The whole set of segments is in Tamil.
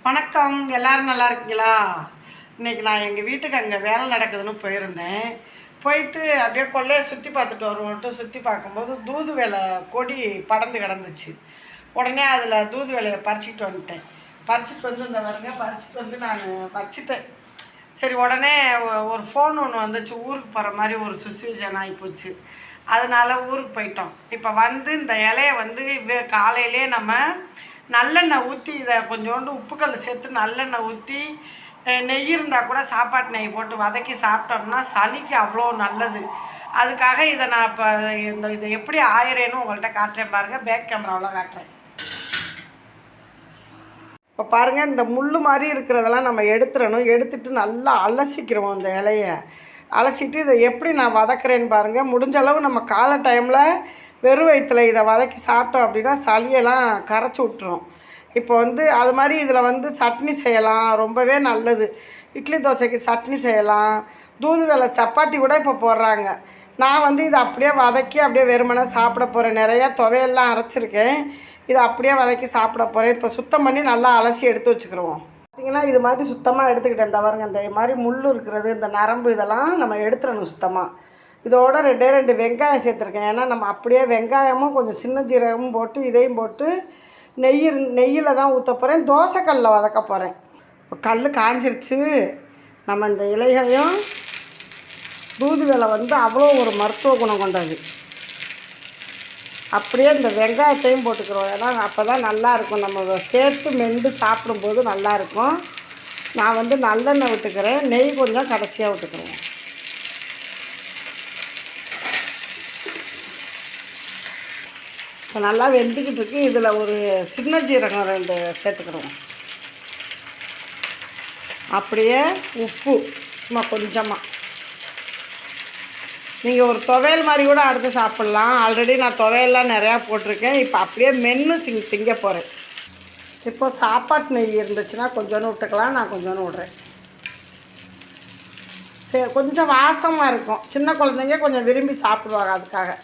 வணக்கம். எல்லோரும் நல்லா இருக்கீங்களா? இன்றைக்கி நான் எங்கள் வீட்டுக்கு அங்கே வேலை நடக்குதுன்னு போயிருந்தேன். போயிட்டு அப்படியே கொள்ளையை சுற்றி பார்த்துட்டு வருவோன்ட்டு சுற்றி பார்க்கும்போது தூதுவளை கொடி படர்ந்து கிடந்துச்சு. உடனே அதில் தூதுவளையை பறிச்சிக்கிட்டு வந்துட்டேன். பறிச்சிட்டு வந்து இந்த வருங்க பறிச்சிட்டு வந்து நான் வச்சுட்டேன். சரி, உடனே ஒரு ஃபோன் ஒன்று வந்துச்சு. ஊருக்கு போகிற மாதிரி ஒரு சுச்சுவேஷன் ஆகிப்போச்சு. அதனால் ஊருக்கு போயிட்டோம். இப்போ வந்து இந்த இலையை வந்து காலையிலே நம்ம நல்லெண்ணெய் ஊற்றி இதை கொஞ்சோண்டு உப்புக்கல் சேர்த்து நல்லெண்ணெய் ஊற்றி நெய் இருந்தால் கூட சாப்பாட்டு நெய் போட்டு வதக்கி சாப்பிட்டோம்னா சளிக்கு அவ்வளோ நல்லது. அதுக்காக இதை நான் இப்போ இதை எப்படி ஆயிரேன்னு உங்கள்கிட்ட காட்டுறேன் பாருங்கள். பேக் கேமராவில் காட்டுறேன். இப்போ பாருங்கள், இந்த முள் மாதிரி இருக்கிறதெல்லாம் நம்ம எடுத்துடணும். எடுத்துட்டு நல்லா அலசிக்கிறோம். இந்த இலையை அலசிட்டு இதை எப்படி நான் வதக்குறேன்னு பாருங்கள். முடிஞ்ச அளவு நம்ம காலை டைமில் வெறும் வயிற்றில் இதை வதக்கி சாப்பிட்டோம் அப்படின்னா சளியெல்லாம் கரைச்சி விட்டுரும். இப்போ வந்து அது மாதிரி இதில் வந்து சட்னி செய்யலாம், ரொம்பவே நல்லது. இட்லி தோசைக்கு சட்னி செய்யலாம். தூதுவளை சப்பாத்தி கூட இப்போ போடுறாங்க. நான் வந்து இதை அப்படியே வதக்கி அப்படியே வெறுமனே சாப்பிட போகிறேன். நிறையா துவையெல்லாம் அரைச்சிருக்கேன். இதை அப்படியே வதக்கி சாப்பிட போகிறேன். இப்போ சுத்தம் பண்ணி நல்லா அலசி எடுத்து வச்சுக்கிறோம். பார்த்திங்கன்னா இது மாதிரி சுத்தமாக எடுத்துக்கிட்டேன். இந்த பாருங்க, இந்த மாதிரி முள் இருக்கிறது, இந்த நரம்பு இதெல்லாம் நம்ம எடுத்துடணும் சுத்தமாக. இதோட ரெண்டு வெங்காயம் சேர்த்துருக்கேன். ஏன்னா நம்ம அப்படியே வெங்காயமும் கொஞ்சம் சின்ன ஜீரகமும் போட்டு இதையும் போட்டு நெய்யில் தான் ஊற்ற போகிறேன். தோசைக்கல்லில் வதக்க போகிறேன். இப்போ கல் காஞ்சிருச்சு. நம்ம இந்த இலைகளையும் தூதுவளை வந்து அவ்வளோ ஒரு மருத்துவ குணம் கொண்டது. அப்படியே இந்த வெங்காயத்தையும் போட்டுக்கிறோம். ஏன்னா அப்போ தான் நல்லாயிருக்கும். நம்ம சேர்த்து மெண்டு சாப்பிடும்போது நல்லாயிருக்கும். நான் வந்து நல்லெண்ணெய் விட்டுக்கிறேன். நெய் கொஞ்சம் கடைசியாக விட்டுக்கிறேன். இப்போ நல்லா வெந்துக்கிட்டு இருக்கு. இதில் ஒரு சின்ன ஜீரகம் 2 சேர்த்துக்கிறோம். அப்படியே உப்பு சும்மா கொஞ்சமாக. நீங்கள் ஒரு துவையல் மாதிரி கூட அடுத்து சாப்பிட்லாம். ஆல்ரெடி நான் துவையெல்லாம் நிறையா போட்டிருக்கேன். இப்போ அப்படியே மென்று திங்க போகிறேன். இப்போ சாப்பாட்டு நெய் இருந்துச்சுன்னா கொஞ்சோன்னு விட்டுக்கலாம். நான் கொஞ்சோன்னு விட்றேன். சரி, கொஞ்சம் வாசமாக இருக்கும். சின்ன குழந்தைங்க கொஞ்சம் விரும்பி சாப்பிடுவாங்க. அதுக்காக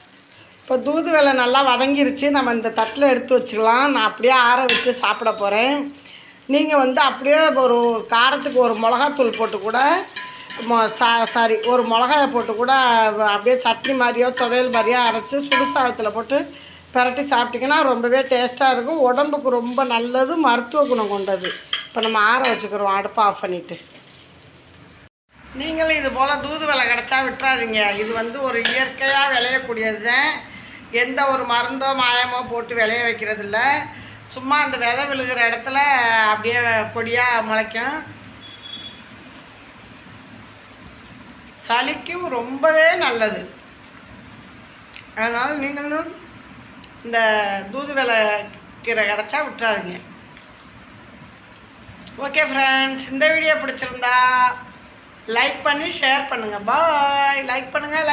இப்போ தூதுவளை நல்லா வதங்கிருச்சு. நம்ம இந்த தட்டில் எடுத்து வச்சுக்கலாம். நான் அப்படியே ஆற வச்சு சாப்பிட போகிறேன். நீங்கள் வந்து அப்படியே ஒரு காரத்துக்கு ஒரு மிளகாத்தூள் போட்டு கூட ஒரு மிளகாயை போட்டு கூட அப்படியே சட்னி மாதிரியோ துவையல் மாதிரியோ அரைச்சி சுடுசாதத்தில் போட்டு பிரட்டி சாப்பிட்டிங்கன்னா ரொம்பவே டேஸ்ட்டாக இருக்கும். உடம்புக்கு ரொம்ப நல்லது, மருத்துவ குணம் கொண்டது. இப்போ நம்ம ஆற வச்சுக்கிறோம். அடுப்பை ஆஃப் பண்ணிவிட்டு நீங்களும் இது போல் தூதுவளை கிடச்சா விட்டுறாதீங்க. இது வந்து ஒரு இயற்கையாக விளையக்கூடியது தான். எந்த ஒரு மருந்தோ மாயமோ போட்டு விளைய வைக்கிறது இல்லை. சும்மா அந்த விதை விழுகிற இடத்துல அப்படியே கொடியாக முளைக்கும். சளிக்கும் ரொம்பவே நல்லது. அதனால் நீங்களும் இந்த தூதுவளை கீரை கிடச்சா விட்டுறாதீங்க. ஓகே ஃப்ரெண்ட்ஸ், இந்த வீடியோ பிடிச்சிருந்தா லைக் பண்ணி ஷேர் பண்ணுங்கள். பாய். லைக் பண்ணுங்கள்.